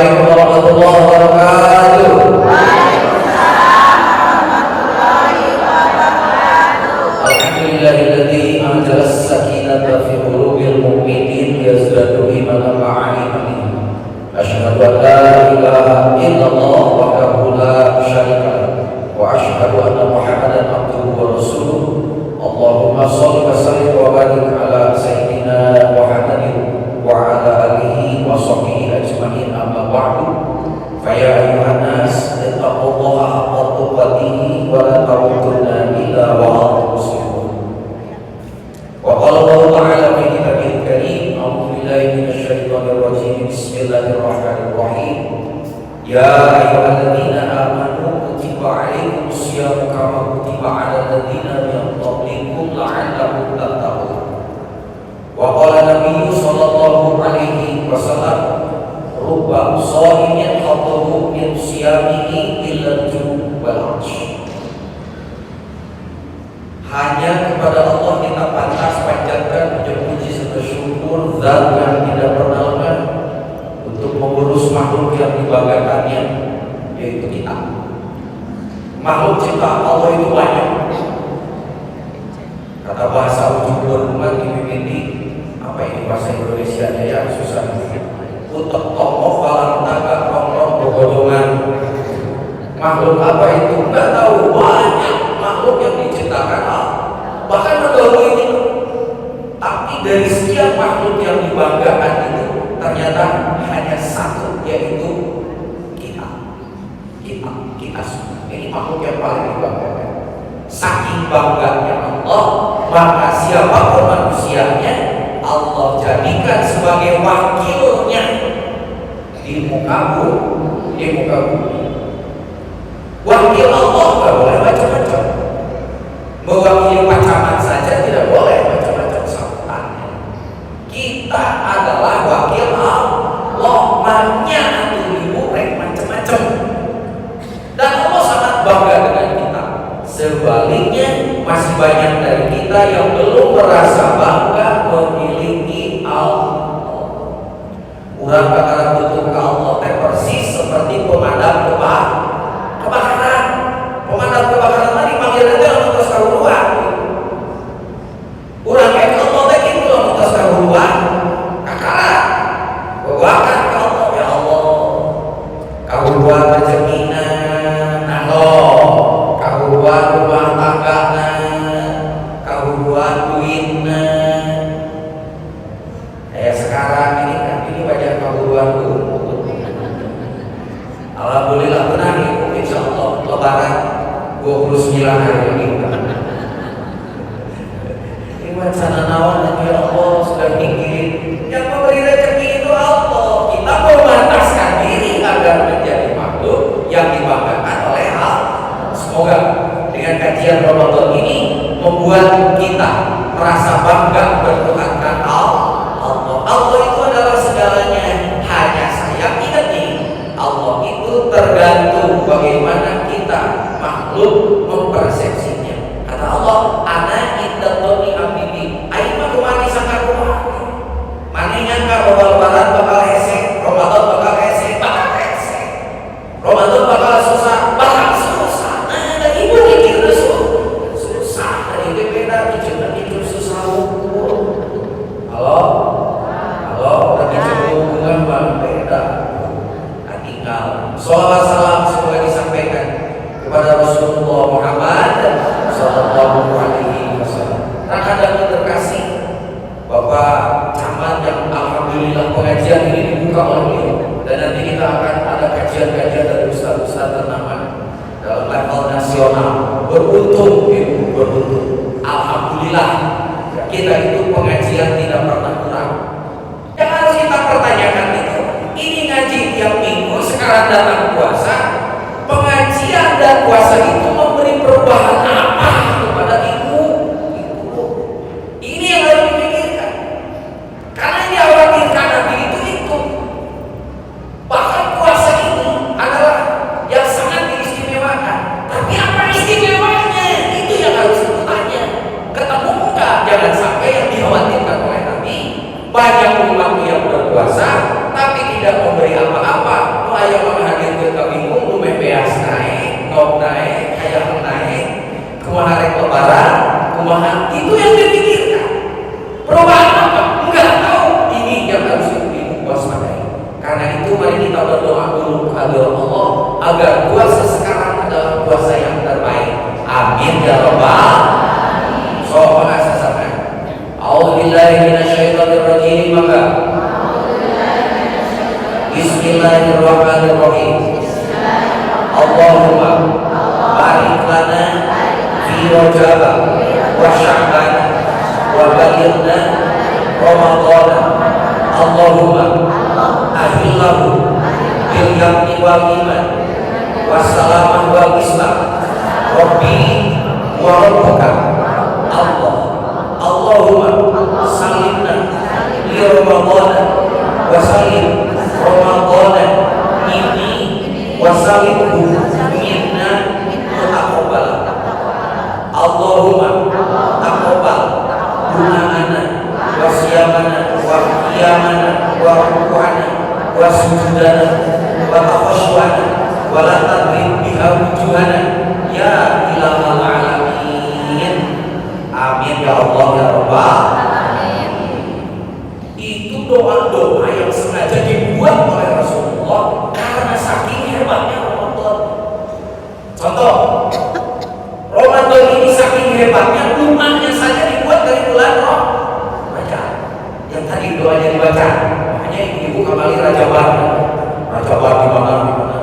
Assalamualaikum warahmatullahi wabarakatuh. Alhamdulillahilladzi anzala as-sakinata fi qulubil mu'minin liyazdadu imanan ma'a imanihim. Asyhadu an la ilaha illallah wahdahu la syarika lahu wa asyhadu anna Muhammadan abduhu wa rasuluh. Allahumma shalli wa sallim wa barik ala sayyidina Muhammadin wa ala alihi wa sahbihi ajma'in, amma ba'du. Fa ya ayyuhan nas ittaqullaha haqqa tuqatih wa la tamutunna illa wa antum muslimun. Wa qala Allah ta'ala fi kitabihil karim, a'udzu billahi minasy syaithanir rajim. Bismillahirrahmanirrahim. Ya ayyuhalladzina amanu kutiba 'alaikumus syiyamu kama kutiba 'alal ladzina min qablikum la'allakum tattaqun. Wa qala Nabi sallallahu alaihi wasallam, rubba sha'imin khatahu min siyamihi illa al-jub wal 'atsh. Hanya kepada Allah kita pantas panjatkan puji-puji serta syukur, Zat yang tidak pernah lengah untuk mengurus makhluk yang dibanggakannya, yaitu kita. Makhluk ciptaan Allah itu banyak. Kata bahasa ujung berhubungan di PPT, apa ini bahasa Indonesia ya, susah. Utek tokoh kalang taga kongrong bogodongan. Makhluk apa itu? Nggak tahu. Banyak makhluk yang diciptakan Allah, bahkan mendahului itu. Tapi dari sekian makhluk yang dibanggakan itu, ternyata hanya satu, yaitu kita. Kita semua. Ini makhluk yang paling dibanggakan. Saking bangganya Allah, maka siapapun manusianya Allah jadikan sebagai wakilnya di muka bumi. Wakil Allah tidak boleh macam-macam. Mewakili pacaman saja tidak boleh macam-macam sambutannya. Kita adalah wakil Allah, maknya diurek macam-macam. Dan Allah sangat bangga dengan kita. Sebaliknya, masih banyak dari kita yang belum merasa bangga memiliki Allah. Urang bakaran tutur ke Allah persis seperti pemadam kebakaran. Pemadam kebakaran tadi panggil aja untuk karuan. Urang kayak Allah tadi itu untuk karuan. Kakara, bawakan ke Allah, ya Allah. Karuan rezekina, karuan rumah tanggana, karuan duitna. Sekarang ini banyak karuan tuh. Alhamdulillah tenang ibu, insya Allah lebaran 29 hari lagi. Ini macam nawan ya Allah sudah mikir. Yang memberi rezeki itu Allah. Kita memantaskan diri agar menjadi makhluk yang dibanggakan oleh Allah. Semoga dengan kajian Ramadan ini membuat kita merasa bangga bertuhankan Allah. Allah itu adalah segalanya. Hanya saya ingat nih, Allah itu tergantung bagaimana kita makhluk mempersepsinya. Kata Allah, ana indallani abdi, aing mah kumaha disangka kumaha. Mane nyangka bahwa lebaran bakal hese, Ramadan bakal hese, bakal hese. Ramadan bakal susah, bakal susah. Nah, ibu mikir susah. Dari itu beda, mikir susah ukur. Halo, lagi coba hubungan beda. Sholawat salam semoga disampaikan kepada Rasulullah Muhammad sallallahu alaihi wasallam. Rekan dan terkasih, Bapak Camat yang alhamdulillah pengajian ini dibuka oleh beliau, dan nanti kita akan ada kajian-kajian dari ustaz-ustaz ternama dalam level nasional. Beruntung, ibu, beruntung. Alhamdulillah kita itu pengajian tidak pernah kurang. Yang harus kita pertanyakan itu, ini ngaji tiap minggu, sekarang datang puasa, pengajian dan puasa itu memberi perubahan apa kepada ibu? Ini yang harus dipikirkan. Karena yang dikhawatirkan Nabi itu. Bahkan puasa ini adalah yang sangat diistimewakan. Tapi apa istimewanya? Itu yang harus ditanya. Ketemu enggak? Jangan sampai yang dikhawatirkan oleh Nabi, banyak umat yang berpuasa tapi tidak memberi apa-apa kehadirat Allah agar puasa sekarang adalah puasa yang terbaik. Amin ya rabbal. So mengasasakan. A'udzubillahi minasyaitonirrajim. Maka Bismillahirrahmanirrahim. Allahumma barik lana fi Rajab wa Sya'ban wa balighna Ramadan. Allahumma ahillahu bil yaqini wal iman wassalamah wal islam rabbi wa rabbuka Allah. Allahumma salimna li Ramadan wa salim Ramadan ini wa salimhu minna taqabbal. Allahumma taqabbal du'ana wa siyamana wa qiyamana wa ruku'ana wa sujudana wa tafashwana wa la tadrib biha wujuhana ya ilahal alamin. Amin ya Allah ya Rabbal. Itu doa-doa yang sengaja dibuat oleh Rasulullah karena saking hebatnya Ramadan. Contoh, Ramadan ini saking hebatnya doanya saja dibuat dari bulan Rajab. Yang tadi doanya dibaca, makanya ibu kembali Rajabar di mana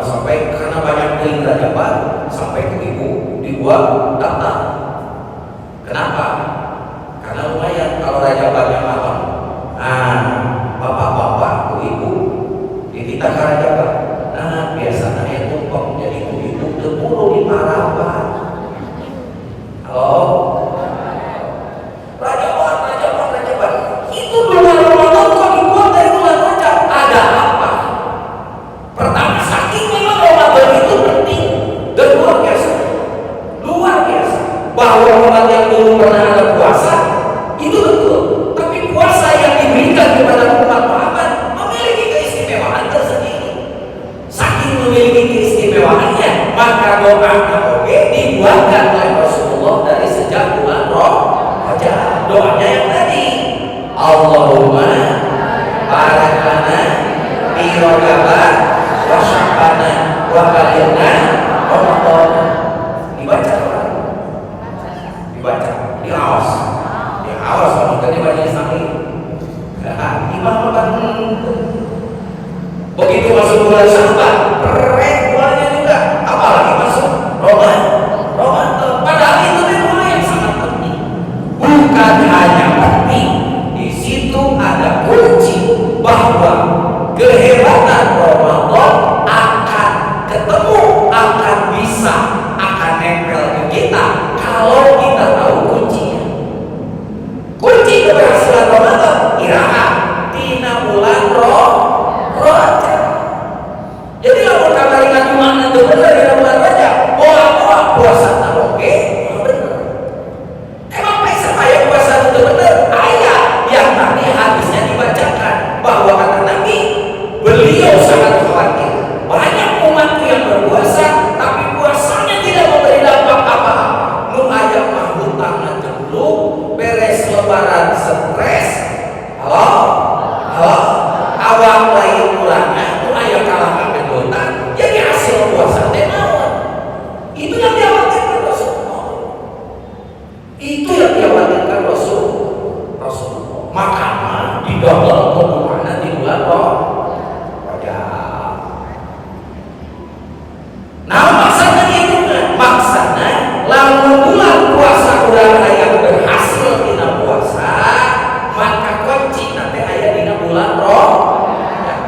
sampai karena banyak kali Rajabar sampai ke ibu dibuat daftar. Kenapa? Karena lumayan kalau Rajabarnya malam. Nah, bapak-bapak, ibu dititah ke Rajabar. Nah, biasanya itu kok jadi ibu terpuluh di Parapat. Halo, Rajabar. Itu bulan Ramadan kok dibuat dari bulan Rajab. Ada apa? Pertama, saking memang Ramadan itu penting dan luar biasa. Bahwa umat yang dulu pernah ada puasa itu betul. Tapi puasa yang diberikan kepada umat Muhammad memiliki keistimewaan tersendiri. Saking memiliki keistimewaannya, maka doa oke dibuatkan oleh Rasulullah dari sejak bulan Rajab. Doanya yang tadi, Allahumma barik lana fi Rajab wa Sya'ban wa balighna Ramadan. Dibaca, diawas kalau tadi baca Islami. Imam begitu masuk bulan Sya'ban, bulannya juga, apalagi masuk Ramadan. Padahal itu doa yang sangat penting. Bukan hanya penting, di situ ada kunci bahwa kehebatan Ramadan akan ketemu, akan bisa, akan nempel ke kita kalau kita tahu kuncinya. Kunci keberhasilan Ramadan iraha tina bulan Rajab. Jadi kalau kamari ngadu mana itu benar di bulan Rajab, boa puasa tak oke, benar. Emang bisa saya puasa itu benar? Ayat yang tadi hadisnya dibacakan bahwa kata Nabi, beliau sangat khawatir banyak umatku yang berpuasa tapi puasanya tidak memberi dampak apa-apa. Nu ayat mahut tangan jeblok, beres lebaran stres. Halo, awal lain mulanya nu ayat kalah kegedotan, jadi hasil puasa teh naon? Itu yang dikhawatirkan Rasulullah. Itu yang dikhawatirkan Rasulullah. Makanya didobel kebutuhan di bulan Rajab. Nah, maksudnya itu maksudnya lamun bulan puasa udah yang berhasil dina puasa, maka kunci nanti aya dina bulan Rajab.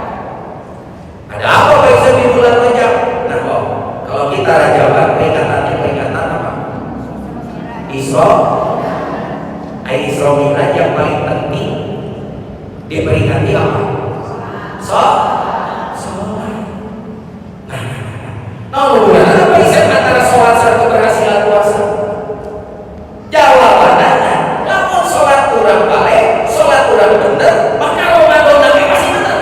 Ada apa biasa di bulan Rajab? Nah, kalau kita Rajaban peringatan apa? Isra Mi'raj yang paling penting diperingati apa? Sholat. Nah, hubungannya apa isan antara sholat serta keberhasilan puasa? Jawabannya, namun sholat kurang balik, sholat kurang bener, maka Ramadan nanti pasti bener.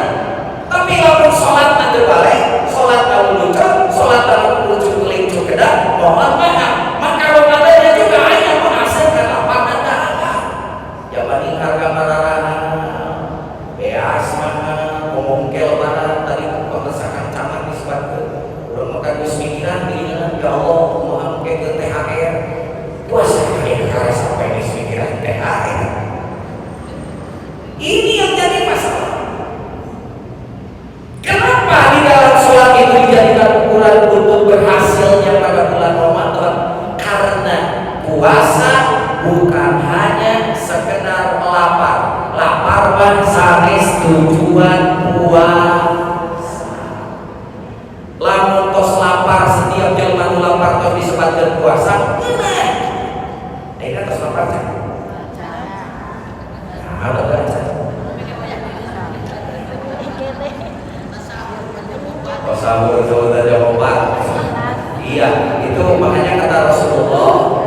Tapi namun sholat nanti balik, sholat kalau lucu, sholat kalau lucu kelincu kedah, mohon maaf, maka Ramadannya juga hanya menghasilkan apa nanda apa. Ya banding harga mararana, beas mana, ngomong kelma. buat jelma nu lapar tos disebutkeun puasa. Ayeuna tos lapar cak. Nah, baca. Oh, sahur itu udah jawaban. Iya, itu makanya kata Rasulullah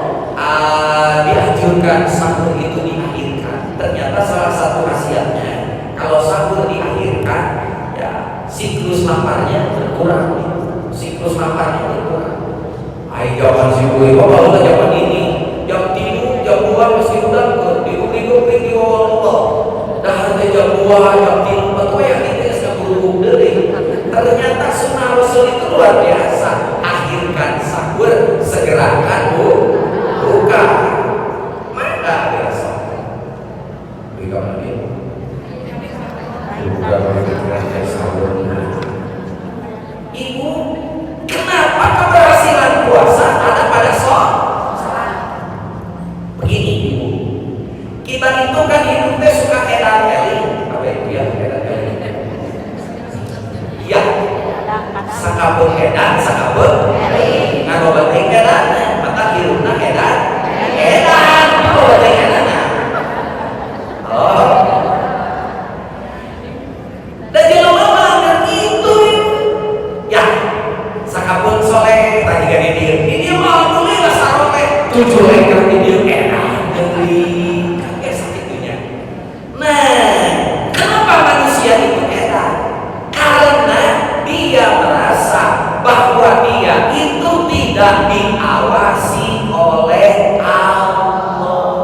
dianjurkan sahur itu diakhirkan. Ternyata salah satu khasiatnya kalau sahur diakhirkan, ya siklus laparnya berkurang. Siklus laparnya berkurang. Ayo jawaban si gue, kalau zaman ini jam 3, jam 2 masih udah diuk-diuk di Allah. Dah ada jam 2, jam 3, betul ya kita sudah buru-buru deui. Ternyata sunnah Rasul itu luar biasa. Akhirkan sahur, segerakan buka. Maka biasa. Buka lagi. Buka lagi sahur. Ibu, kenapa keberhasilan puasa ada pada sholat? Begini ibu, kita itu kan hidup teh suka edan-eling. Apa itu ya edan-eling? Iya. Sakabung edan, sakabung eling. Ngagobat edan, maka hirupna edan. Edan, ngagobat edan. Oh. Dan jelema mah gitu. Ya, sakabung soleh tadi kan ini mah boleh lah sarone 7 ekor di dieu edan deui. Kayak sakitunya. Nah, kenapa manusia itu edan? Karena dia merasa bahwa dia itu tidak diawasi oleh Allah.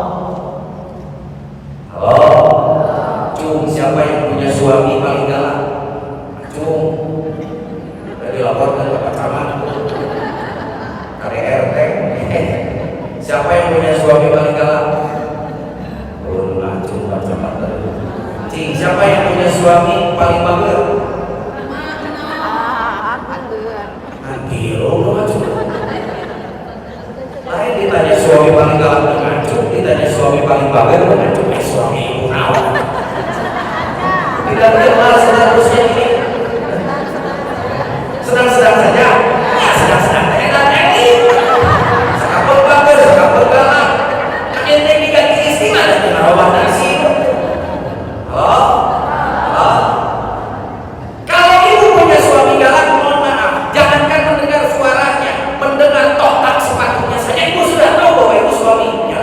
Halo, Cung, siapa yang punya suami paling galak? Cung, udah dilaporkan ke Pak Camat, KDRT. Siapa yang punya suami paling galak? Cung, Pak Camat. Cing, siapa yang punya suami paling bagus? Lain ditanya suami paling galak dengan Cung, ditanya suami paling bagus dengan Cung, suami ibu naon. Tidak jelas seharusnya ini. Sedang-sedang saja, ya sedang-sedang edan-edan. Sakabung bagus, sakabung galak. Ente diganti istilah dan merawat nasi. Oh. Kalau ibu punya suami galak, mohon maaf, jangankan mendengar suaranya, mendengar totak sepatunya saja ibu sudah tahu bahwa ibu suaminya.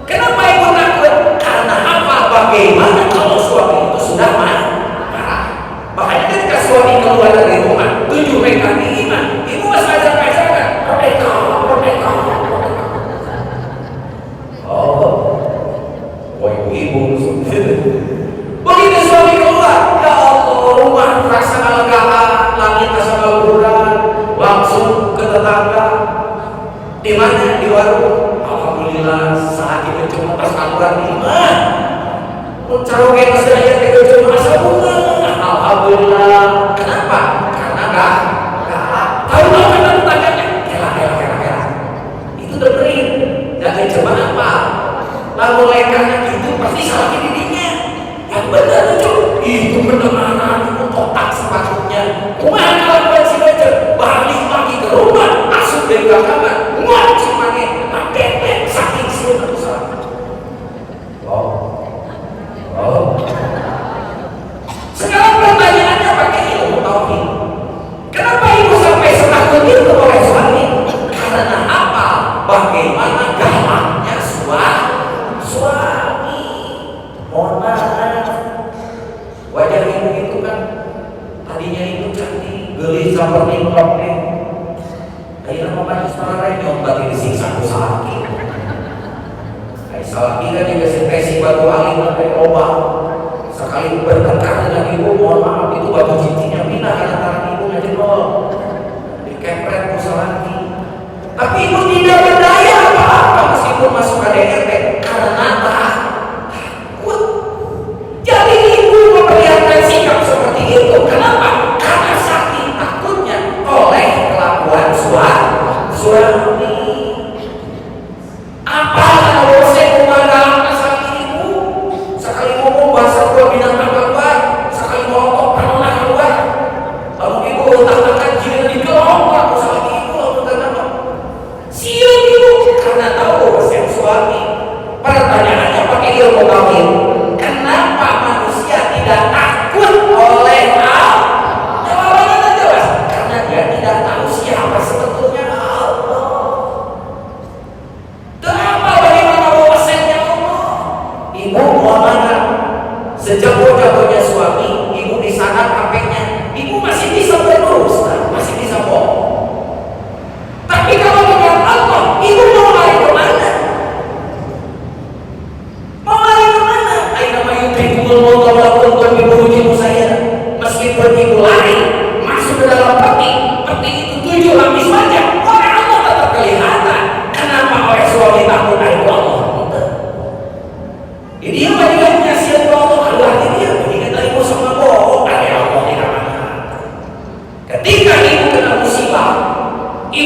Kenapa ibu takut? Karena hafal bagaimana kalau suami itu sudah marah. Makanya ketika suami keluar dari rumah 7 mereka iman, ibu masih ajak-ajakan merdeka. Oh, ibu begitu suami keluar, ya Allah, rumah rasa lega, langit rasa berkurang, langsung ke tetangga. Di mana? Di warung. Alhamdulillah, saat itu cuma pas keluar di mana? Mencari kayak saya itu cuma asal bunga. Alhamdulillah. Kenapa? Karena enggak. Tahu kan tetangganya? Kela. Itu dengerin. Jangan cuma apa? Lalu lekanya itu pasti salah didinya. Yang benar lucu. Itu pendengaran itu otak sepatutnya. Kumaha kalau si baca balik lagi ke rumah, asup dari kamar, muat cimane, ngepet saking siun besar. Oh. Sekarang pertanyaannya pakai ilmu tauhid. Kenapa ibu sampai setakut itu oleh suami? Karena apa? Bagaimana galaknya suami. Mohon maaf. Wajah ibu itu kan tadinya itu cantik, gelis seperti meloknya. Akhirnya membantu seorang nyobat disiksa sakit. Salah kan juga depresi batu alim sampai lobang. Sekali bertengkar dengan ibu, mohon maaf itu batu cincinnya pindah karena tangan ibu ngejebol. Dikepret lagi. Tapi ibu tidak berdaya apa-apa meskipun masuk KDRT karena takut. Jadi ibu memperlihatkan sikap seperti itu. Kenapa? Karena saking takutnya oleh kelakuan suami. Apa kalau saya memandang asal ibu sekali ngomong bahasa dua binatang keluar, sekali ngomong pernah keluar,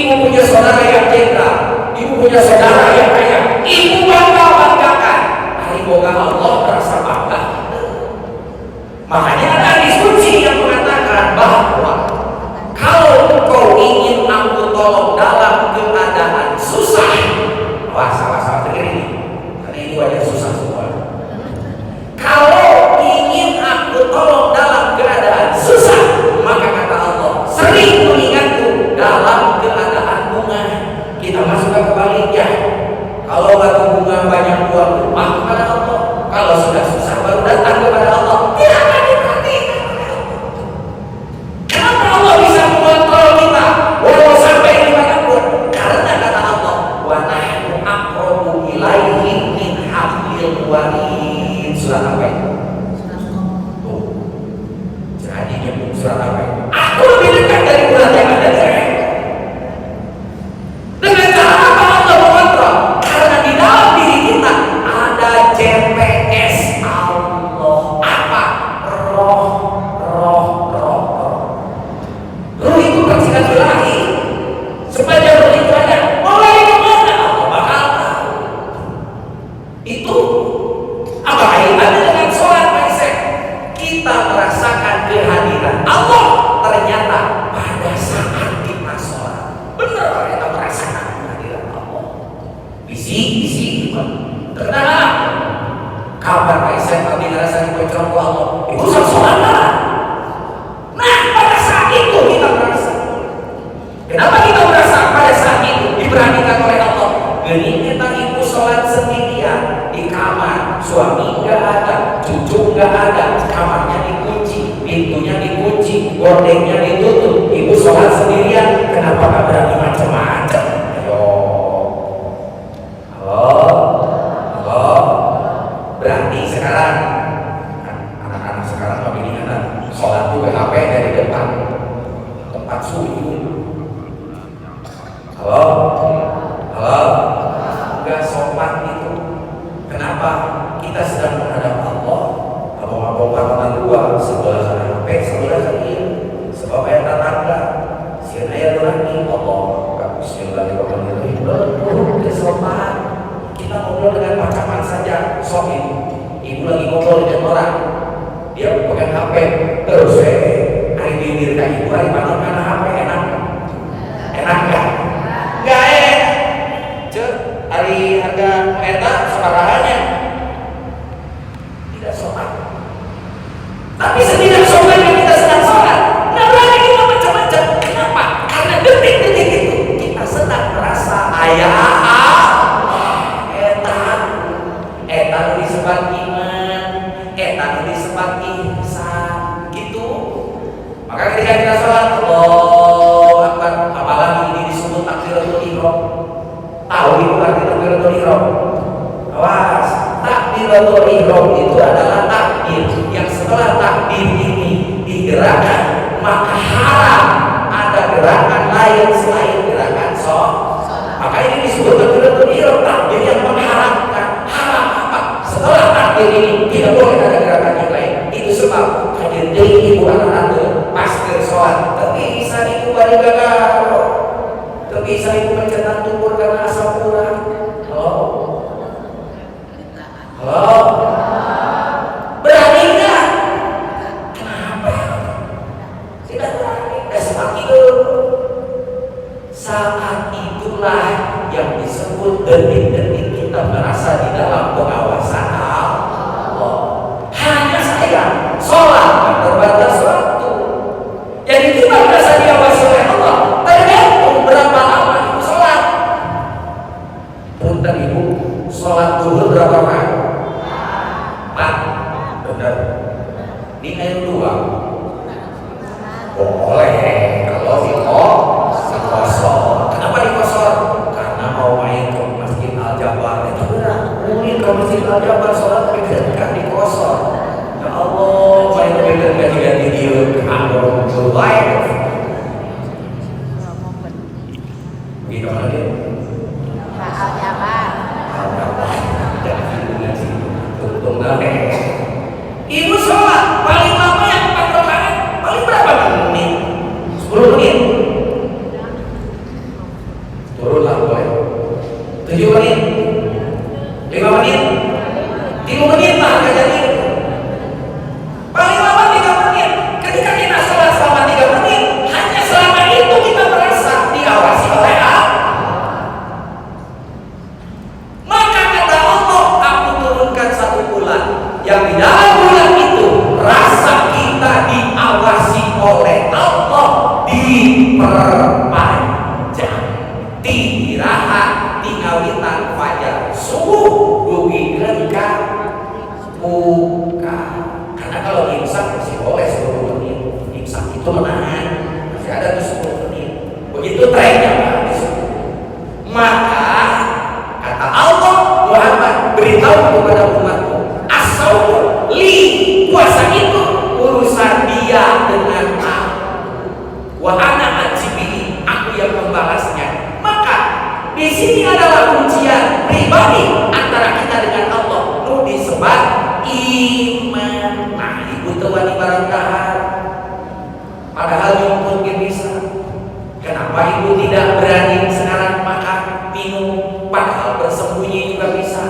Ibu punya saudara yang jenderal, ibu punya saudara yang kaya, ibu banggakan. Hari boga Allah merasa bangga. Makanya ada diskusi yang mengatakan bahwa kalau kau ingin aku tolong dalam keadaan susah, salah dengar ini, karena ini wajah susah semua. Kalau ingin aku tolong dalam keadaan susah, maka kata Allah, sering mengingatku dalam keadaan bunga. Kita masukkan kebaliknya. Kalau batu bunga banyak buah rumah kepada Allah, kalau sudah susah baru datang kepada Allah, tidak akan diperhatikan oleh Allah. Kenapa Allah bisa mengontrol kita walau sampai dimanapun? Karena kata Allah, wa nahnu aqrabu ilaihi min hablil warid. Surat apa itu? Tuh. Jadi nyebut surat apa itu? Aku lebih dekat dari urat yang ada di leher. Dengan cara apa Allah mengontrol? Karena di dalam diri kita ada GPS Allah. Apa? Roh. Roh itu percikan ilahi. Sepanjang roh itu ada, mulai kemana Allah bakal tahu. Itu apa kaitannya dengan sholat Isya? Kita merasakan kehadiran Allah ternyata pada saat kita sholat. Benar kita merasakan kehadiran Allah. Bisi terkenal. Kabar Isya kami rasanya bocor Allah. Itu sholat lah. Nah pada saat itu kita merasa. Kenapa kita merasa pada saat itu diperhatikan oleh Allah? Gini kita ibu sholat sendirian di kamar, suami nggak ada, cucu nggak ada, kamarnya dikunci, pintunya dikunci, gordengnya ditutup, ibu sholat sendirian. Kenapa nggak berani macam-macam? Ayo, halo, berani sekarang? Anak-anak sekarang nggak begini kan? Sholat juga HP dari depan tempat subuh. Halo, nggak sopan itu. Kenapa? Kita sedang menghadap Allah. Abang-abang kawanan dua, sebelah sana HP, sebelah sana sebab ayat tetangga. Sian ayat lagi Allah. Bismillahirrahmanirrahim. Kita sopan. Kita ngobrol dengan pacaman saja. Sok ibu lagi ngobrol dengan orang, dia pegang HP terus. Hari bibir kayak ibu, hari malam karena HP enak nggak? Nggak enak. Hari harga eta separahannya tidak sopan. Tapi setidak sopannya kita sedang sholat, nggak berani kita macam-macam. Kenapa? Karena detik-detik itu kita sedang merasa eta disebut iman, eta disebut ihsan, gitu. Maka ketika kita sholat, Allahu Akbar, apalagi ini disebut takbiratul ihram. Tahu itu arti takbiratul ihram? Awas, takbiratul ihram itu adalah takbir yang setelah takbir ini digerakkan, maka haram ada gerakan lain selain gerakan sholat. Maka ini disebut takbiratul ihram, takbir yang mengharamkan. Haram apa? Setelah takbir ini tidak boleh ada gerakan yang lain. Itu sebab hadir dari ibu anak-anak masker sholat. Tapi bisa ibu balik gagal. Tapi bisa ibu mencetak tubuh karena asam urat. Halo? Berani nggak? Kenapa? Tidak berani. Sempat itu. Saat itulah yang disebut detik-detik kita merasa di dalam pengawasan Allah. Hanya saya sholat terbatas waktu. Jadi kita merasa diawasi oleh Allah. Tergantung berapa lama ibu sholat. Punten ibu, sholat zuhur berapa rakaat? 4. Benar. Ini ayat 2. Boleh kalau dikosor. Kenapa dikosor? Karena mau main ke Masjid Al-Jabar. Itu benar. Mungkin ke Masjid Al-Jabar sholat kan dikosor. Ya Allah, main ke ganti dia. Aduh, baik. Begitu lagi. Ibu sholat paling lama yang 4 rakaat paling berapa menit? 10 menit. diperpanjang tiraha tingawitan fajar subuh dugikeun ka buka. Karena kalau imsak masih boleh 10 menit, imsak itu menahan masih ada tuh 10 menit. Begitu trennya maka kata Allah, Muhammad beritahu kepada umatku, as-saum li, puasa itu urusan dia dengan wa ana ajibi, aku yang membalasnya. Maka di sini adalah ujian pribadi antara kita dengan Allah. Nu disebut iman. Nah, ibu tuan ibarat dahar. Padahal nyumput bisa. Kenapa ibu tidak berani sekarang makan, minum, padahal bersembunyi juga bisa?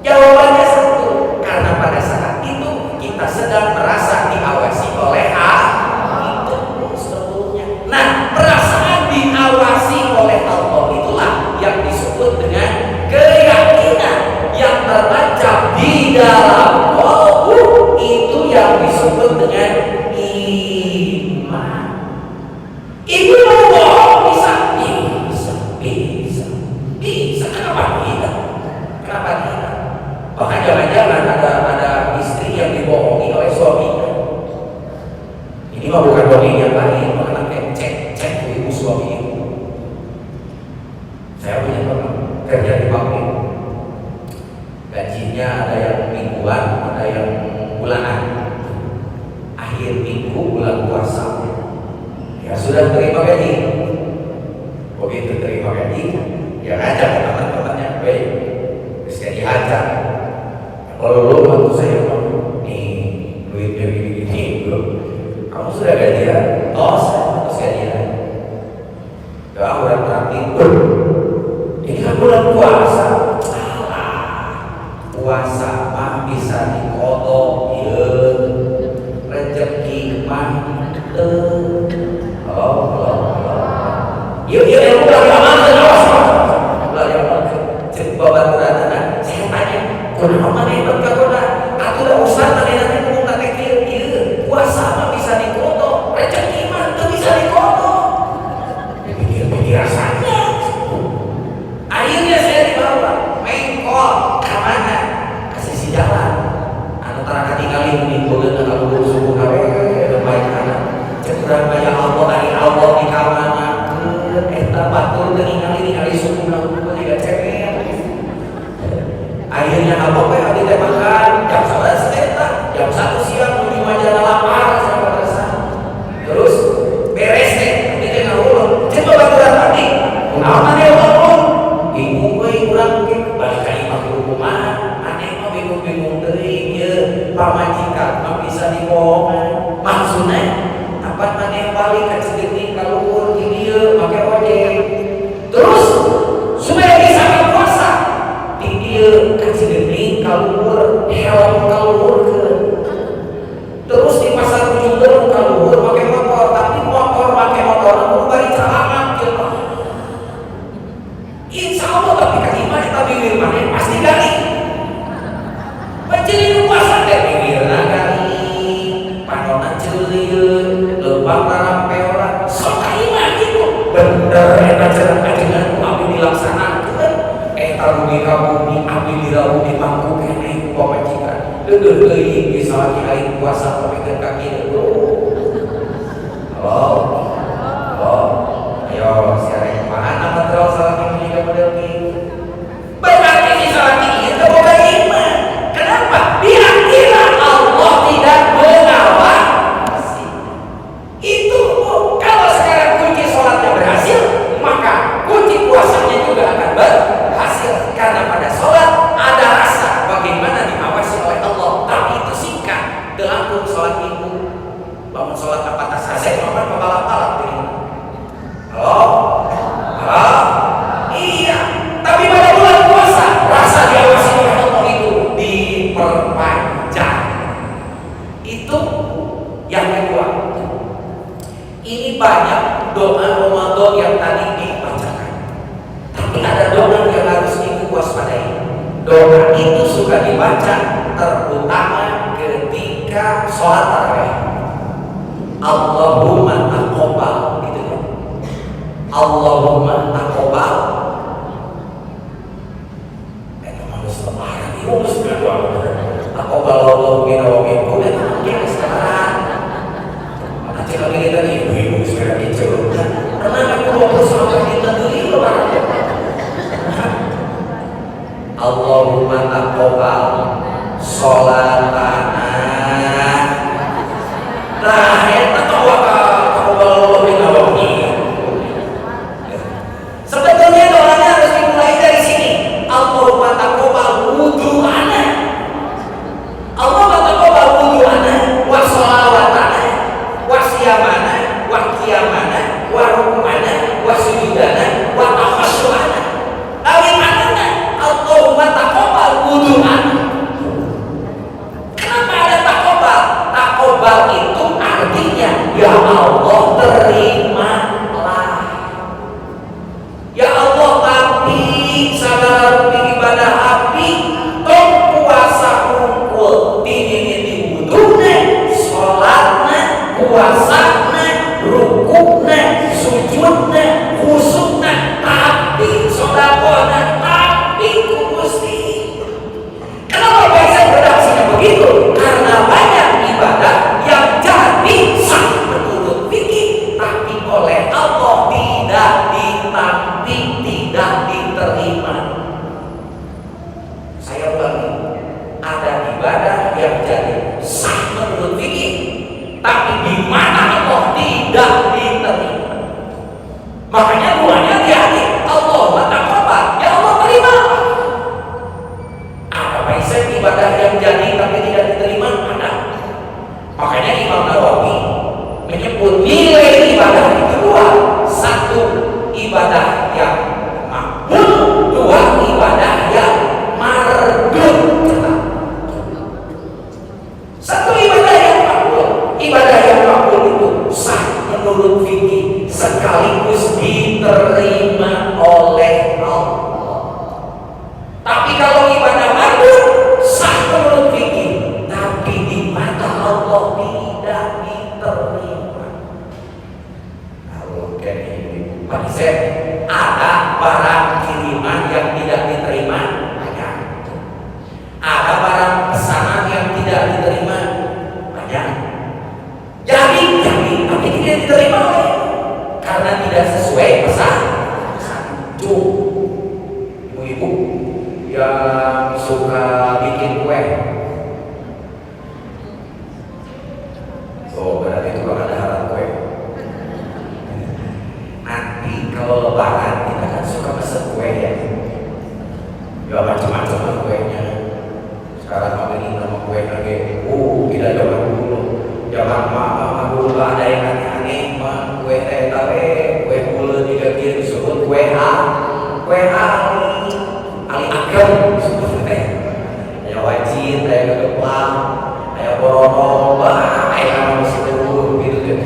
Jawabannya satu, karena pada saat itu kita sedang merasa diawasi oleh nah, perasaan diawasi oleh Allah itulah yang disebut dengan keyakinan yang tertancap di dalam qalbu, itu yang disebut dengan iman. Ibu mau bohong bisa? Bisa. Kenapa tidak? Bahkan jangan-jangan ada istri yang dibohongi oleh suaminya. Ini mah bukan bohong yang lain, makanya cek ibu suami ibu. Saya punya teman kerja di pabrik, gajinya ada yang mingguan, ada yang bulanan. Akhir minggu bulan puasa, ya sudah terima gaji. Begitu terima gaji, ya ngajak teman-temannya, baik, terus gaji hajar. Kalau lu bantu saya, nih duitnya gini-gini, kamu sudah gajian? Oh, terus gajian. Ya, udah terakhir. Ini kan bulan puasa. Puasa mah bisa dikodok, ya. Rezeki mah Yuk, yang udah aman, awas. Ulah yang cek bawa turatan. Saya tanya, kunaon maneh berkabona? Atuh ustaz maneh ngomong teh kieu, puasa mah bisa dikodok, rezeki mah teu bisa dikodok. Pikir-pikir rasanya. Akhirnya saya dibawa mengkol ke mana? Ke sisi jalan. Anu tara katingali minggu dan kalau subuh gawe baik anak. Cek urang aya Allah ari Allah di kamana. Eta batur teu ningali subuh namun tidak cewek. Akhirnya apa abdi teh makan jam 11 eta, jam 1 siang menuju majalah lapar saya merasa. Terus beres teh abdi teh ngawulung. Coba baturan tadi. Kunaon ane ngomong? Bingung we urang ge balik ka imah kumaha. Aneh mah bingung-bingung teuing ieu pamajikan mah bisa dibohongan. Maksudna apa maneh balik ka Cigening ka luhur di dieu make ojek. Terus supaya bisa puasa di dieu ka Cigening ka luhur helm ka luhurkeun. Terus di pasar ujung berung ka luhur make motor, tapi motor make motor kudu bari calaman kieu mah. Insyaallah tapi ka imah eta bibir maneh pasti gali. Baciri puasa teh bibirna gali, panonna ceulieun, leumpang rarampeoran, sok ka imah kitu. Bener eta cenah ajengan abdi dilaksanakeun. Eta rugi ka bumi abdi dirauh di mangku keneh ku pamajikan. Deudeuh teuing bisa lagi aing puasa pamikeun ka kieu. Halo. Ayo siarek mana material salah ini model kieu. Berarti si salah ieu teu boga iman. Kenapa? Dikira Allah tidak mengawasi. Itu kalau sekarang kunci sholatnya berhasil, maka kunci puasanya juga akan berhasil. Karena pada sholat ada rasa bagaimana diawasi oleh Allah. Tapi itu singkat. Delangkung sholat ibu, bangun sholat apa tas asek, makan balap-balap ini. Halo? Iya. Tapi pada bulan puasa rasa diawasi oleh Allah itu diperpanjang. Itu yang kedua. Ini banyak doa Ramadan yang tadi dibacakan. Tapi ada doa yang harus ibu waspadai. Doa itu suka dibaca terutama ketika sholat tarawih. Allahumma taqabbal Allahumma taqabbal. Itu harus lebaran, itu harus berdoa. Taqabbalallahu minna wa minkum. Itu mungkin sekarang. Maka jika kita ibu-ibu sudah diceritakan, karena aku 20 sampai kita dulu lebaran. Allahumma taqabbal sholatana. Nah, eta taqabbal minna wa minkum. Sebetulnya doanya harus dimulai dari sini. Allahumma taqabbal wudu'ana. Allahumma taqabbal wudu'ana wa sholawatana wa siyamana wa qiyamana wa ruku'ana wa sujudana wa takhashu'ana. Bagaimana? Allahumma taqabbal wudu'ana. Kenapa ada taqabbal? Taqabbal itu artinya ya Allah terimalah. Ya Allah tapi sadar ibadah api tong puasa unggul dingin wudune sholatna puasana rukukna sujudna khusukna tapi sodakona tapi Gusti. Kenapa bisa redaksinya begitu? Karena banyak ibadah yang jadi sah menurut fikih tapi oleh Allah tidak ditampik, tidak diterima. Saya ulangi, ada ibadah yang jadi sah menurut fikih tapi di mana Allah tidak diterima. Makanya doanya hati-hati. Allahumma taqabbal, ya Allah terima. Ada Maisem ibadah yang jadi tapi tidak diterima? Ada. Makanya Imam Nawawi menyebut nilai ibadah itu dua. Satu, ibadah yang makbul. Dua, ibadah yang mardud. Satu, ibadah yang makbul. Ibadah yang makbul itu sah menurut fikih sekaligus diterima oleh Allah. Tapi kalau ibadah mardud sah menurut fikih tapi di mata Allah tidak diterima. Kalau ibu Pak Isep, ada barang kiriman yang tidak diterima? Banyak. Ada barang pesanan yang tidak diterima? Banyak. Jadi tapi tidak diterima oleh karena tidak sesuai pesan. Tuh, ibu-ibu yang suka bikin kue, oh berarti itu bakal ada harap kue. Nanti kalau lebaran kita kan suka pesen kue ya, ya macam-macam kuenya. Sekarang kami ini nama kue lagi, tidak zaman dulu. Zaman mama dulu ada yang aneh-aneh, mah kue tawe, kue bulan juga dia disebut kue Ali Agam disebut teh. Aya wajib, aya gegeplang, aya borong, aya nama masih dulu gitu deh.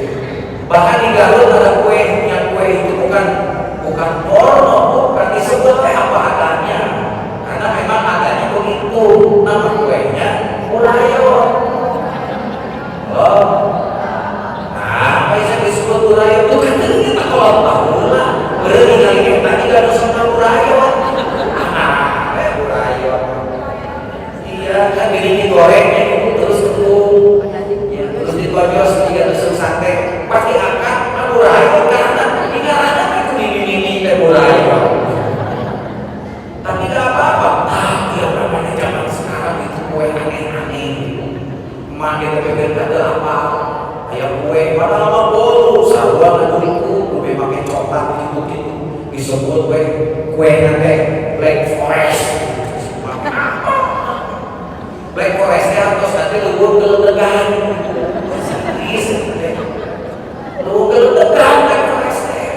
Bahkan di Garut ada kue yang kue itu bukan porno, bukan disebut teh apa adanya. Karena memang adanya begitu. Nama kuenya Urayon. Oh, nah, apa yang disebut Urayon itu kan kita kalau tahu lah. Berarti kali kita tidak ada sama Urayon. Urayon. Iya kan gini gorengnya terus tepung, ya, terus dituangkan sedikit tusuk sate. Pasti akan Urayon karena tinggalannya itu mini Urayon. Tapi nggak apa-apa. Yang namanya zaman sekarang itu kue aneh-aneh. Mak kita pikir ada apa? Ayam kue, padahal mah bolu, sarua nggak dulu pakai coklat gitu disebut kue nanti Black Forest. Black Forestnya harus nanti lugu geledegan. Lugu geledegan Black Forestnya.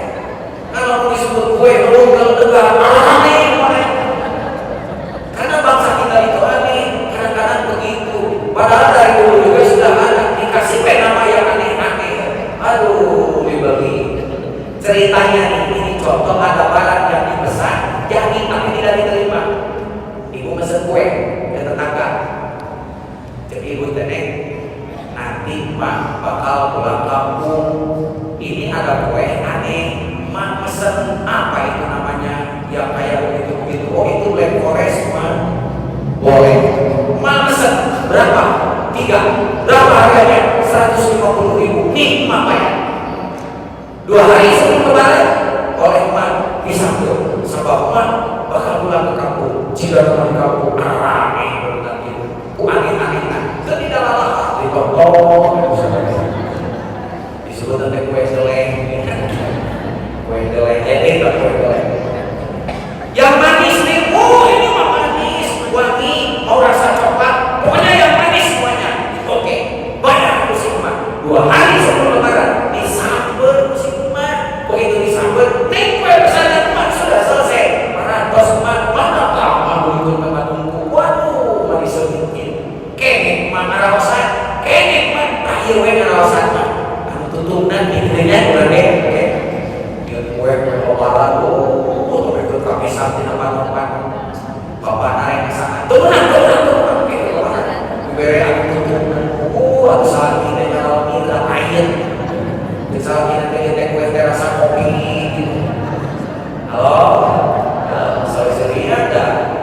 Kalau disebut kue lugu geledegan, aneh. Karena bangsa kita itu aneh, kadang-kadang begitu. Padahal dari dulu juga sudah ada dikasih nama yang aneh-aneh. Aduh, dibagi. Ceritanya ini contoh ada barang yang dipesan jadi tapi tidak diterima. Ibu pesen kue ke tetangga. Jadi ibu teneng, nanti mak bakal pulang kampung. Ini ada kue aneh, mak pesen oleh-oleh. Mesen berapa? 3. Berapa harganya? 150.000. Nikmat bayar. 2 hari sebelum lebaran oleh emak disambut sebab emak bakal pulang ke kampung. Jika rumah di kampung rame berenang gitu, angin-anginan, tidak lalah ditonton disebut nanti kue deleng, kue deleng, tak kue deleng. Yang manis nih, oh ini mah manis, wangi, mau rasa coklat, pokoknya yang manis semuanya. Oke, bayar musim emak. 2 hari sebelum lebaran disambut musim emak. Begitu disambut, nih kue pesanan emak sudah selesai. Maratos emak, mana lama begitu emak tunggu. Waduh, mari sedikit. Kengek emak ngarawasan, kengek emak terakhir we ngarawasan emak. Kamu tutunan intinya berarti, oke? Dia kue lebaran, tapi itu kami sampai tempat-tempat bapak naik ke sana. Turunan, gitu lebaran. Beri aku tutunan, aku saat ini nyala minta air. Saat ini kayak kue terasa kopi gitu. Halo, sorry ada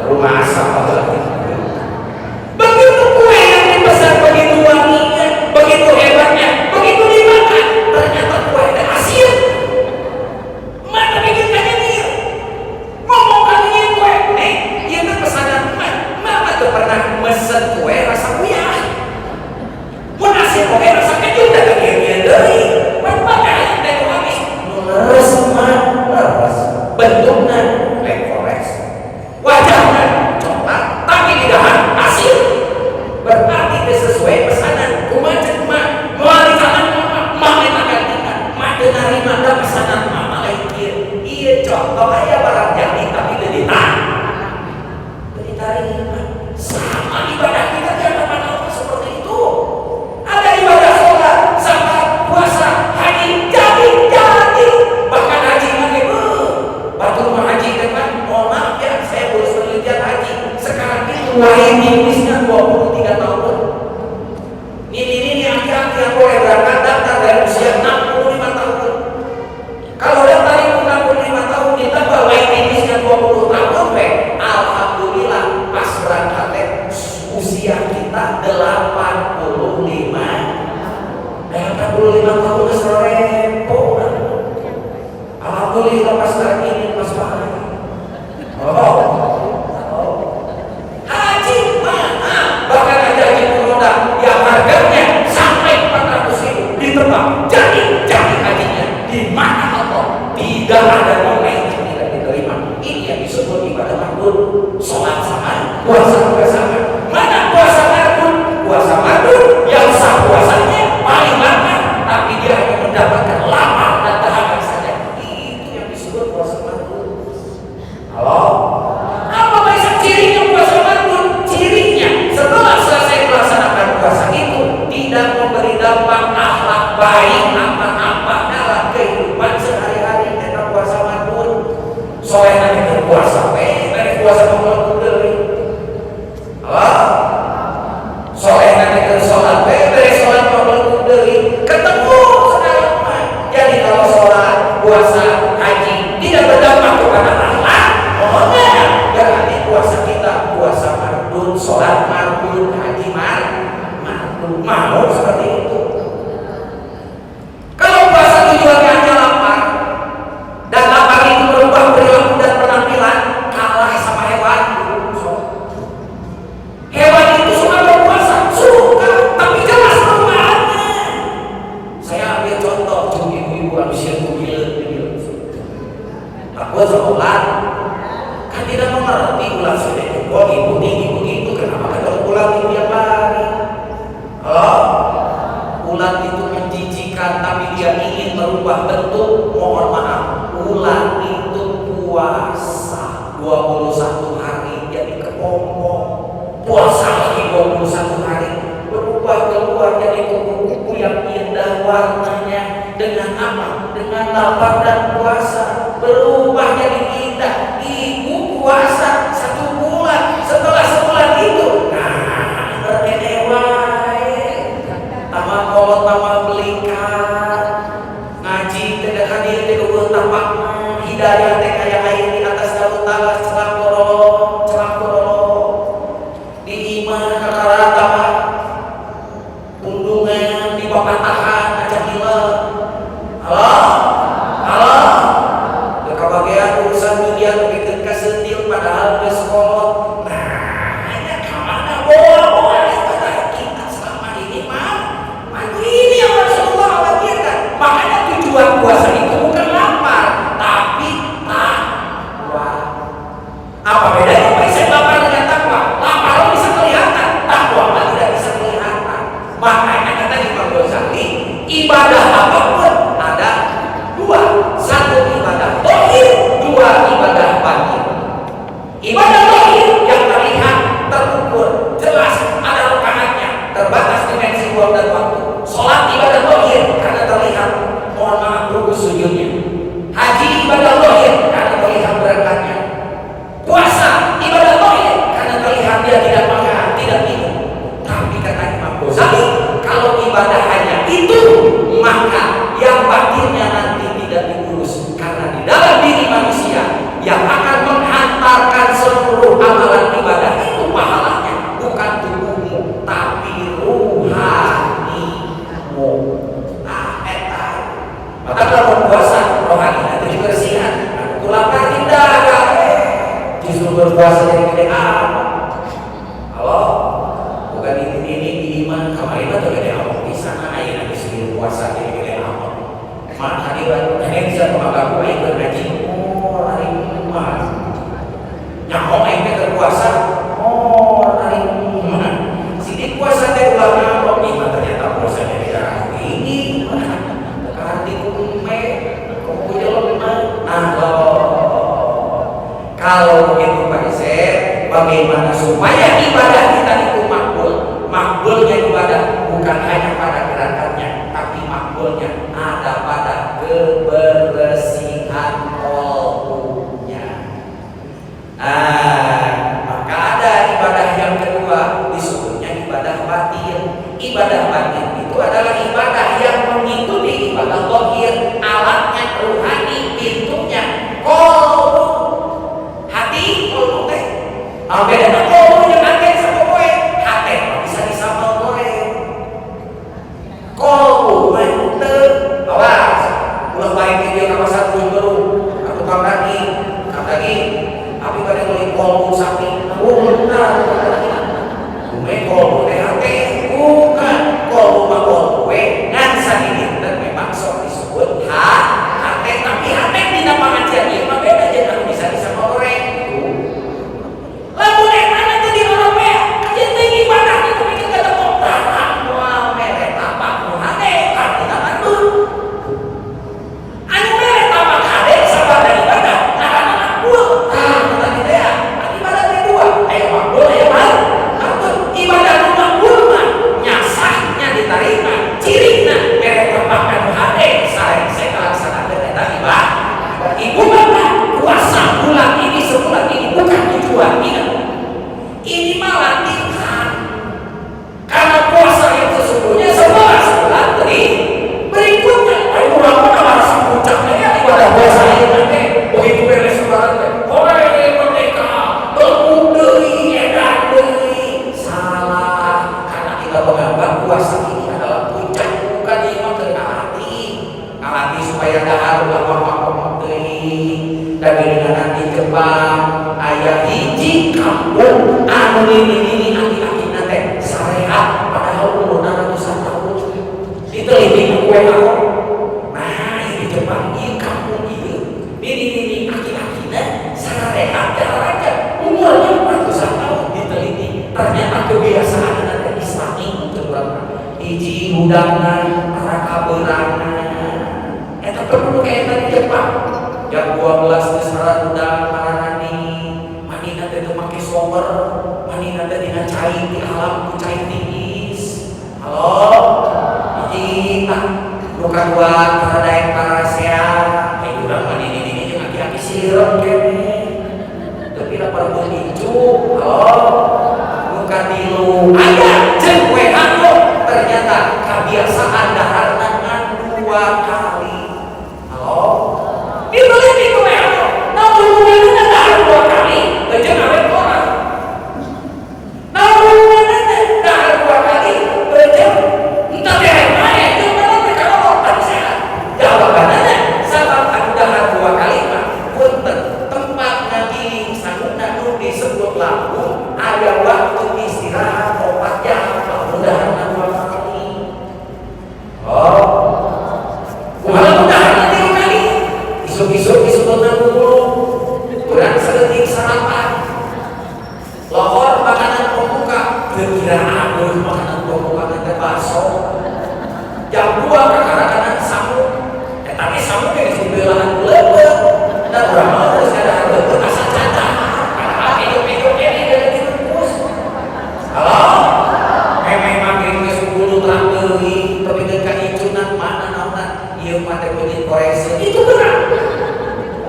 rumah asap apa lagi? Begitu kue yang dipesan begitu wanginya, begitu hebatnya, begitu dimakan, ternyata kue itu asin. Mana bikinnya ini? Ngomong kalinya kue, iya kan pesanan mama tuh pernah mesen kue rasa kuyah. Mau nasi kue rasa keju dan kayaknya dari mana yang manis, leres leres, bentuknya black forest, wajahnya coklat, tapi di dalam asin. Berarti itu sesuai pesanan. Kumacet emak, melalui tangan mama akan ingat, mak nerima ada pesanan mama lain. Iya contoh kayak barang jadi tapi diterima. Sama ibadah kita jangan mana seperti itu. Ada ibadah sholat, zakat, puasa, haji, jadi. Bahkan haji lagi, batu rumah haji kan, mohon maaf ya, saya urus penelitian haji. Sekarang itu lain Inggrisnya 23 tahun. Ini akhir-akhir yang boleh berangkat daftar dari usia 65 tahun. Kalau daftar itu 65 tahun ditambah lain Inggrisnya 20 tahun, alhamdulillah pas berangkat usia kita 85 tahun keserepo. Alhamdulillah pas ini pas banget. Haji mahal, bahkan ada haji roda yang harganya sampai 400.000 ditebak. Jadi hajinya di mana Allah tidak ada orang yang tidak diterima. Ini yang disebut ibadah makbul. Sholat sama, puasa bersama. Mana puasa makbul? Puasa makbul yang sah puasanya paling lama, tapi dia hanya mendapatkan lama dan tahapan saja. Itu yang disebut puasa makbul. Halo? Apa bahasa cirinya puasa makbul? Cirinya setelah selesai melaksanakan puasa itu tidak memberi dampak akhlak baik apa-apa dalam kehidupan sehari-hari. Kita puasa makbul. Soalnya kita puasa, dari puasa makbul dari. Halo? Soalnya kita sholat, dari sholat makbul dari. Ketemu sekarang. Jadi kalau sholat, puasa, haji tidak berdampak kepada akhlak, mohonnya berarti puasa kita puasa makbul, sholat makbul, haji makbul. Mau seperti itu. Kalau puasa tujuannya hanya lapar, dan lapar itu berubah perilaku dan penampilan, kalah sama hewan. Hewan itu suka berpuasa, suka, tapi jelas perubahannya. Saya ambil contoh, ibu-ibu manusia gila. Takut sholat, kan tidak mengerti ulang sudah kok ibu tinggi begitu, kenapa kalau ulang itu yang lari? Kalau ulang itu menjijikan, tapi dia ingin merubah bentuk, mohon maaf, ulang itu puasa 21 hari jadi kepompong, puasa lagi 21 hari berubah keluar jadi kuku-kuku yang indah warnanya. Dengan apa? Dengan lapar dan puasa berubah jadi indah. Ibu puasa 1 bulan, setelah sebulan itu tambah kolot, tambah belikan, ngaji tidak hadir tidak tampak hidayah teh kayak air di atas daun talas celak korolo. sujudnya. Haji ibadah zahir karena terlihat berangkatnya. Puasa ibadah zahir karena terlihat dia tidak makan, tidak minum. Tapi kata Imam Ghazali, kalau ibadah hanya itu, maka yang batinnya nanti tidak diurus, karena di dalam diri manusia yang akan menghantarkan seluruh amalan ibadah itu pahalanya bukan tubuhmu tapi ruhanimu. Maka kalau puasa rohani itu kebersihan. Lapar tidak, justru berpuasa jadi gede apa? Halo, bukan ini iman kemarin atau gede apa? Di sana aja nanti sebelum puasa jadi gede apa? Maka dia bisa memakai gue bergaji hari Jumat. Nyamuk yang berpuasa hari Jumat. Sini puasa teh ulang apa? Iman ternyata puasa jadi ini. Kalau begitu Pak Isir, bagaimana supaya ibadah kita itu makbul? Makbulnya ibadah bukan hanya pada gerakannya, tapi makbulnya ada pada kebersihan qalbunya. Maka ada ibadah yang kedua, disebutnya ibadah batin. Ibadah batin itu adalah ibadah yang mengikuti ibadah zahir, alatnya rohani, pintunya qalbu. Hati qalbu teh. Bedanya qalbu yang hati sama kowe. Hati bisa disambal goreng. Qalbu mah teu awas. Ulah baik dia ka pasar baru atau ka kaki. Tapi bade beli qalbu sapi. Benar. Kume qalbu teh hati. Bukan qalbu mah qalbu we ngan sakit dan memang sok disebut hati, tapi hati tidak pengajian ieu mah beda jeung anu bisa disambal goreng. Lamun eta mah teu diroropea, jeung teu ibadah itu mikir kata motahan moal mere tapak nu hade artina mandul. Anu mere tapak hade sabada ibadah, karana makbul. Tadi teh ibadah teh dua, aya makbul aya makbul. Ibadah nu makbul mah nyasahnya diterima, cirina mere tapak anu hade sareng laksanakeun eta ibadah. Ibu bapak puasa bulan ini sebulan ini bukan tujuan ini mah latihan. Karena puasa yang sesungguhnya 11 bulan berikutnya. Ayo orang merasa puncaknya ya ibadah puasa ini nanti begitu beres bulan oleh merdeka bermudui edan deui. Salah, karena kita menganggap puasa ini adalah puncak, bukan yang ngalati supaya dahar ulah deui. Dan dengan nanti Jepang aya hiji kampung anu ini aki-aki nate sarehat padahal umurna ratusan tahun. Diteliti ku WHO. Nah, di Jepang ieu kampung ieu ini aki-akina sarehat aja umurnya ratusan tahun. Diteliti ternyata kebiasaan nate Islami untuk berapa hiji hudangna rakabeurana eta perlu kayak di Jepang. Jam 12 disaran udang maranani manina teh teu make sober, manina teh dina cai di alam ku cai tingis. Halo hiji nu kadua karadaek parasean aya urang manini jeung aki-aki sirem kene teu pira perbeun incu. Halo nu katilu aya jeung WHO ternyata kebiasaan daharna ngan 2 kali. Halo dibeli itu WHO, namun hubungannya dahar 2 kali, jeung awet orang. Namun hubungannya dahar 2 kali, jeung entah derek mae, jeung mana mereka orang sehat. Jawabannya sabab anu dahar 2 kali mah punten tempat ngagiling sanuna nu disebut lambung ada waktu istirahat 4 jam, lamun dahar 2 kali. Oh, kumaha dahar 3 kali? Isuk-isuk disebut nanggung mah teh kulit koreksi itu benar.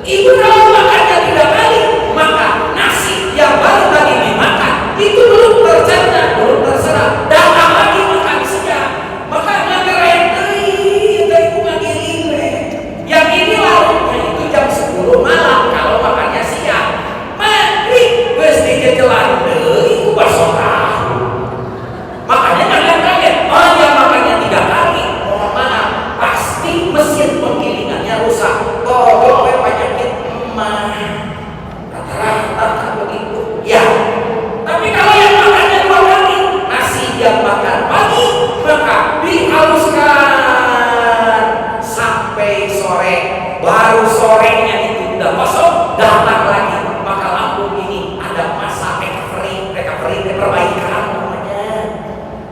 Ibu kalau makannya 3 kali, maka nasi yang baru tadi dimakan itu belum tercerna, belum terserap, datang lagi makan siang. Maka ngageren deui teh ku ngagilime. Yang ini larutnya itu jam 10 malam kalau makannya siang. Maghrib geus dijejelan deui ku bakso tahu. Makanya jangan kaget, orang yang makannya 3 kali, mohon maaf, pasti mesin penggilingannya rusak. Tolong penyakit emah. Rata-rata begitu. Ya. Tapi kalau yang makannya 2 kali, nasi yang makan pagi, maka dihaluskan sampai sore. Baru sorenya itu udah kosong, datang lagi. Maka lambung ini ada masa recovery perbaikan namanya.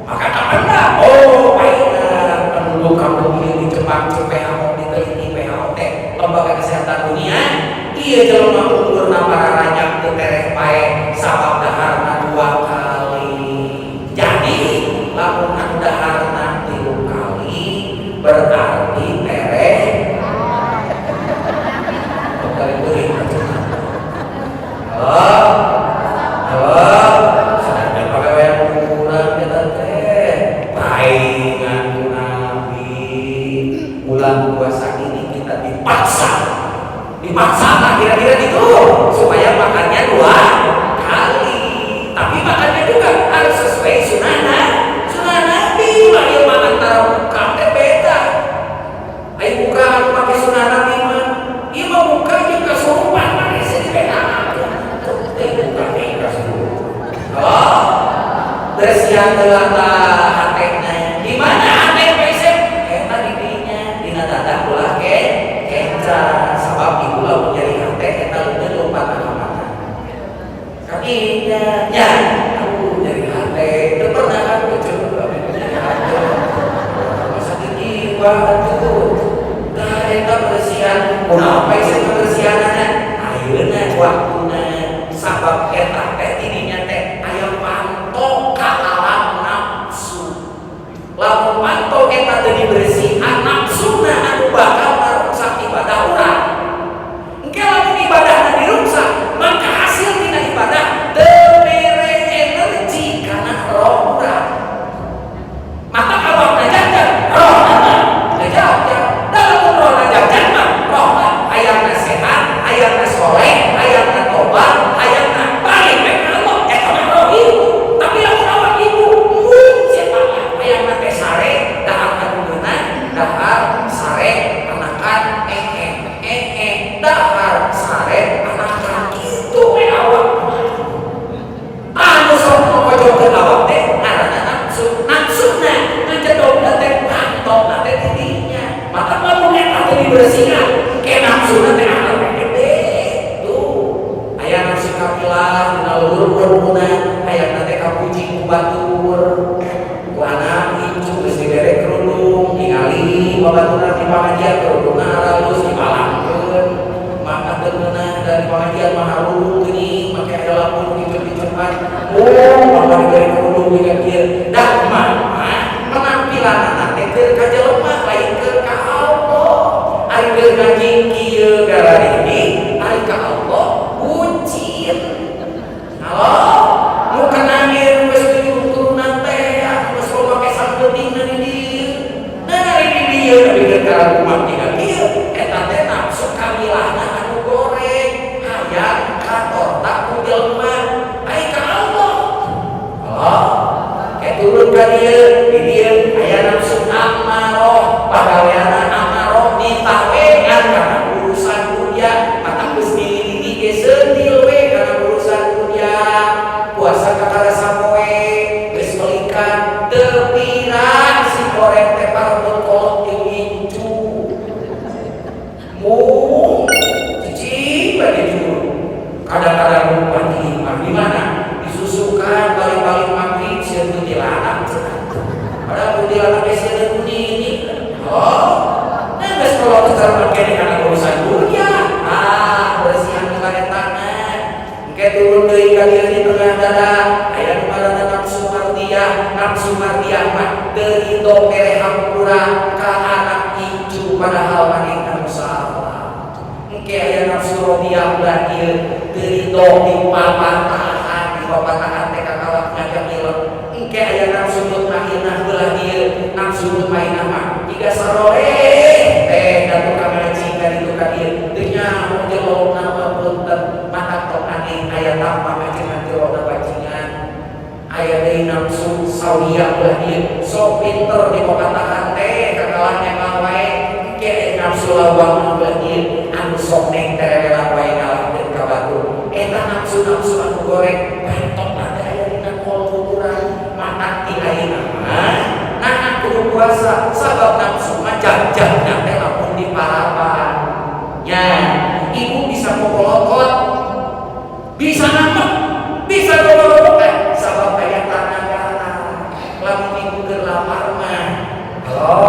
Maka kapan dah? Oh, baiklah. Penduduk kampung ini di Jepang, WHO diteliti WHO Lembaga Kesehatan Dunia, iya jelema umur para rajak teu tereh pae sabab daharna 2 kali. Jadi lamun anu daharna 3 kali berarti tereh kali beuring. Halo, sadar pagawean kurang eta teh paingan ku Nabi. Bulan puasa ini kita dipaksa kira-kira gitu supaya makannya 2 kali. Tapi makannya juga harus sesuai sunnah Nabi. Ayo makan antara buka teh beda. Ayo buka anu make sunnah Nabi mah. Ieu mah buka jeung kasurupan mah sih beda. Teh buka teh kasurupan. Oh, bersihan teulah tah hatena. Di mana hate pesek? Eta di dinya dina dadah ulah kenca. Sabab ibu lamun nyari hate eta lumayan lompat ka mana. Kadinya nya aku nyari hate teu pernah kan coba nyari hate. Masa jiwa atuh. Tah eta bersihan kunaon bae sih bersihanana? Ayeuna waktuna sabab eta teh tidinya teh aya panto ka alam nafsu. Lamun panto eta teu dibersihan nafsuna anu bakal merusak ibadah urang. Kalau ibadah dirusak, maka hasil tina ibadah teu mere energi karena roh urang. Maka kalau najajan, roh najajan. Dalam roh najajan mah roh hayangna sehat, hayangna soleh, hayangna tobat, hayangna balik ka Allah. Eta mah roh itu. Tapi lamun awak ibu, siapa hayangna teh sare, dahar kadugeuna, dahar sare anakan dahar sare anakan itu awak anu sok ngojokeun awak teh ngaranna nafsuna ngajedogna teh kantongna teh tidinya. Maka lamun eta teh dibersihkan ke nafsuna teh ana gede tuh aya nafsu kapilah dina luhur-luhurna hayangna teh kapuji ku batur ku anak icu geus dibere kerudung ningali babaturan di pangajian kerudungna halus dibalangkeun. Maka terkenal dari pengajian maharung ini pakai lampu dicepat. Oh, maka dari kerudung dengan dia. Dah mah penampilan anak teh ka jelema lain ke ka Allah. Ari keur ngaji kieu gara ini, ari ka Allah bucin. Halo, nu kana ngeureun geus turunan teh, geus make sampeungna di dieu. Nah, di dieu beukeun ka rumah tinggal kieu, eta teh nafsu kamilahna hayang kantor tak ku jelema ai ka Allah. Allah kayak turun ka dieu di dieu aya nafsu amarah pagaweana amarah ditawengan karena urusan dunia. Mata geus dilili ge seuntil we karena urusan dunia. Puasa kakara sapoe geus melikan teu pirang si goreng teh parebut kolot jeung incu mu cici bade juru. Kadang-kadang pagi di mana disusukan balik-balik maghrib sieun kuntilanak cenah. Padahal kuntilanak geus sieun ini. Oh, nah geus kalau terserah kene kana urusan dunia. Bersihan ka etana. Engke turun deui ka dieu di tengah dada. Aya nu ngaranna nafsu mardiyah mah teu ridho mere hampura ka anak incu padahal maning anu salah. Engke aya nafsu rodiyah ulah ieu terido di papatahan teh kakalak ngajak ilek. Engke aya nafsu mutmainah ulah ieu nafsu mutmainah mah jiga sarore teh datu ka ngaji ka ditu ka dieu teu nyaho jelo nama punten mata tok aneh aya tampa ngajengan jero bajingan. Aya deui nafsu sawiyah ulah ieu sok pinter di papatahan teh kakalak nyawa wae. Engke nafsu lawang ulah ieu anu sok neng terela wae ngalahkeun ka batu. Eta nafsu-nafsu anu goreng bentok ada aya dina kolbu urang mata ti ayeuna mah nah kudu puasa sabab nafsu mah jajahna teh lamun diparapan nya ibu bisa mokolokot bisa ngambek bisa gobolok sabab aya tenaga lamun ibu keur lapar mah halo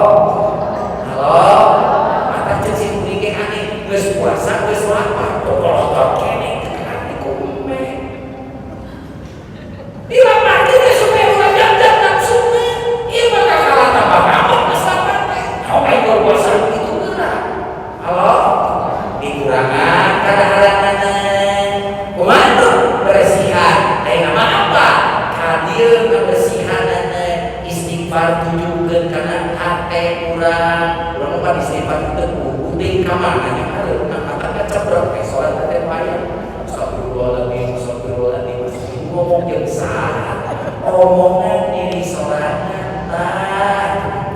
mata cicing dike ane geus puasa geus lapar gobolok kene dilamarkan ya supaya ulah jajan nafsunya. Ieu mah kakalah tambah nambah masalah teh. Hawa keur puasa itu geura. Halo, dikurangan kadaharanana. Kumaha bersihan? Teh nama apa? Ka dieu kabersihanana istighfar tujukeun kana hate urang. Urang mah istighfar teu kuting ka mana nya hareup angkat cebrek teh salat teh wayang. Astagfirullahaladzim, astagfirullahaladzim. Ngomong yang salah, omongan diri sorangan,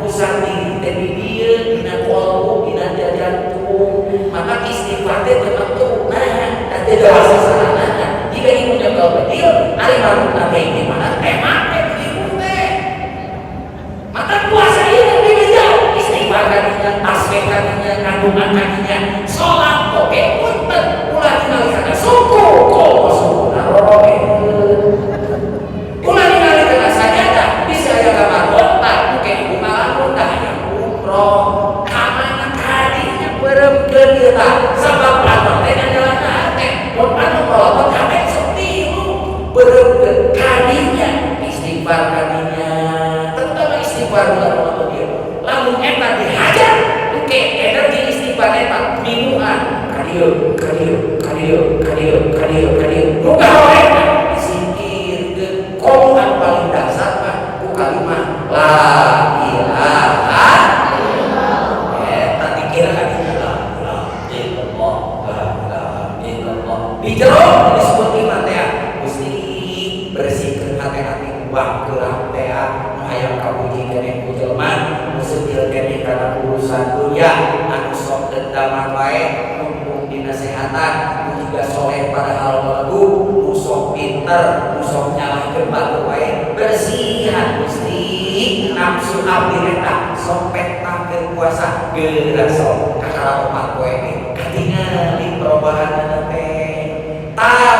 pusat diri teh dia, dina kolbu, dina jantung, maka istighfar teh terbentuk, nanti doa sasaranana. Jika ibu nyekel bedil, hari malu nanti ini mana teh ibu teh, maka puasa ini lebih jauh, istighfar kadinya, tasbih kadinya, kandungan kadinya, sholat oke punten, ulah tinggalkan suku, kolbu suku narobe. Sabab panon teh ngajalan teh mun panon kolot kabeh sok tilu beureup kadinya istighfar kadinya terutama istighfar ulah dia lamun eta dihajar engke energi istighfar eta minuan kadieu muga wae disingkirkeun komongan paling dasar mah ku kalimat la ilaha illallah eta dikira di jero disebut iman teh Gusti bersihkeun hati-hati ubah keurang teh hayang kapuji keneh ku jelema nu seujeuh keneh kana urusan dunya anu sok dendaman wae mumpung dinasehatan nu juga soleh padahal lagu nu sok pinter nu sok nyalahkeun batu wae bersihan Gusti nafsu abdi eta sok petakeun puasa geura sok kakara opat poe katingali perubahan teh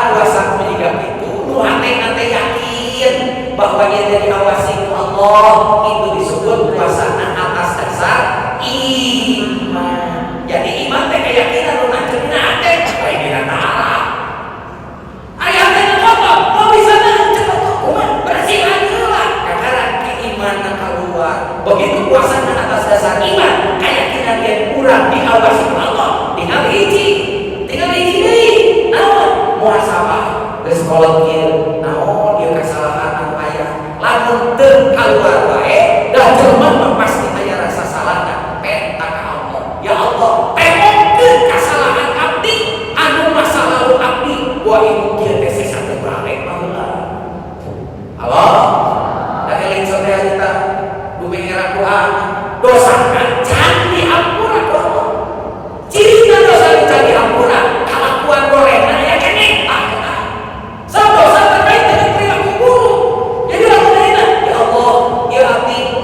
puasa menjadi itu nu hate yakin bahwa dia diawasi Allah itu disebut puasa atas dasar iman. Jadi iman teh keyakinan nu nanceunna hate bae dina taala. Aya hate apa? Mau bisa cepet kumaha bersihan heula kakara iman keluar. Begitu puasa atas dasar iman, keyakinan dia kurang diawasi Allah. Tinggal hiji deui. Muhasabah geus kolot kieu naon ieu kesalahan anu aya lamun teu kaluar wae dah jelema mah pasti aya rasa salahna penta ka Allah ya Allah tengokkeun kasalahan abdi anu masa lalu abdi wa ieu kieu teh sesa teu balik baheula halo da eling saudara kita dumengera ku dosa can diampura ku Allah cirina dosa can diampura kalakuan goreng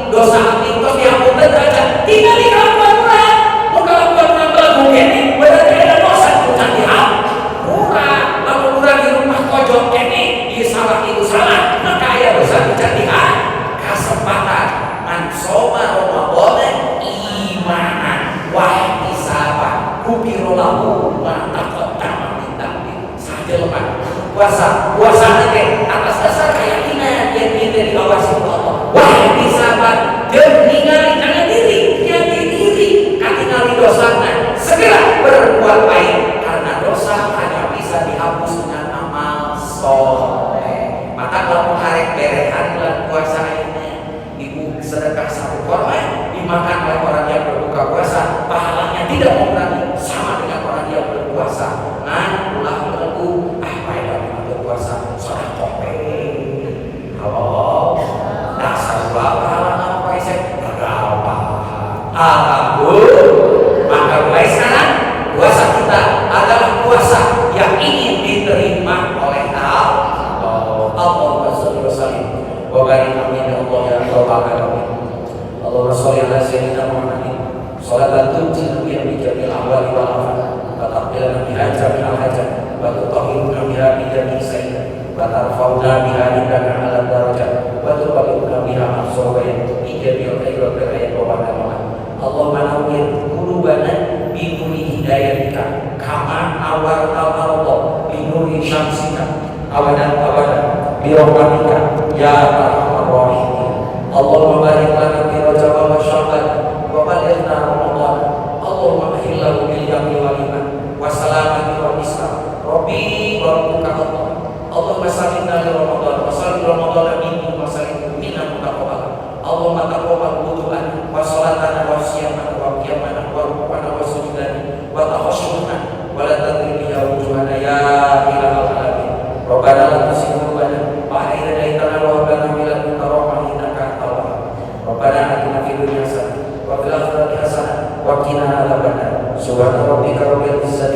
dosa abdi tos diampun derajat tinggal di kalakuan urang mun kalakuan urang belagu kene berarti ada dosa can diampura lamun urang di rumah pojok kene ieu salah itu salah maka aya dosa can diampura kasempatan man soma ramadan imanan wa ihtisaban kubiro lahu ma taqaddama min dambi sajelema puasa teh atas dasar keyakinan yang dia diawasi Allah wah ihtisaban jeung ningali kana diri jadi diri berbuat baik, karena dosa hanya bisa dihapus dengan amal soleh. Maka kalau hari berehan bulan puasa ini, ibu sedekah satu korma dimakan oleh orang yang berbuka puasa, pahalanya tidak mengurangi, sama dengan orang yang berpuasa. Nah, ulah menunggu apa yang berpuasa soal kopi. Halo, dasar pahala apa sih? Berapa? Alhamdulillah. Maka mulai sekarang puasa kita adalah puasa yang ingin diterima oleh Allah. Allahumma shalli wa sallim wa barik amin ya Allah ya Rabbal alamin. Allahumma shalli ala sayyidina Muhammadin sholatan tunjina biha min jami'il ahwali wal afat wa taqbilana biha jami'al hajat wa tutahhiruna biha min jami'i sayyi'at wa tarfa'una biha indaka 'ala darajat wa tuballighuna biha aqsawaya min jami'il khairat wal ayat wa barakatuh. Allahumma nawwir qulubana bi nuri hidayatika kama awal Allah bi nuri syamsika awadan bi rahmatika ya arhamar rahimin. Allahumma barik lana fi Rajab wa Sya'ban wa balighna Ramadan. Allahumma ahillahu bil yamni wal iman wa salamati wal islam. Rabbi wa rabbuka Allah. Allahumma sallimna li Ramadan wa sallim Ramadan minni wa sallim minna mutaqabbal. Allahumma taqabbal wudu'ana wa salatana wa siyamana wa qiyamana wa rukana wa sujudana wa takhashshuna wa la tadri biha wujuhana ya ilahal alamin. Rabbana la tuzigh qulubana ba'da idh hadaytana wa hab lana min ladunka rahmah innaka antal wahhab. Rabbana atina fid dunya hasanah wa fil akhirati hasanah wa qina adzabannar. Subhana rabbika rabbil izzati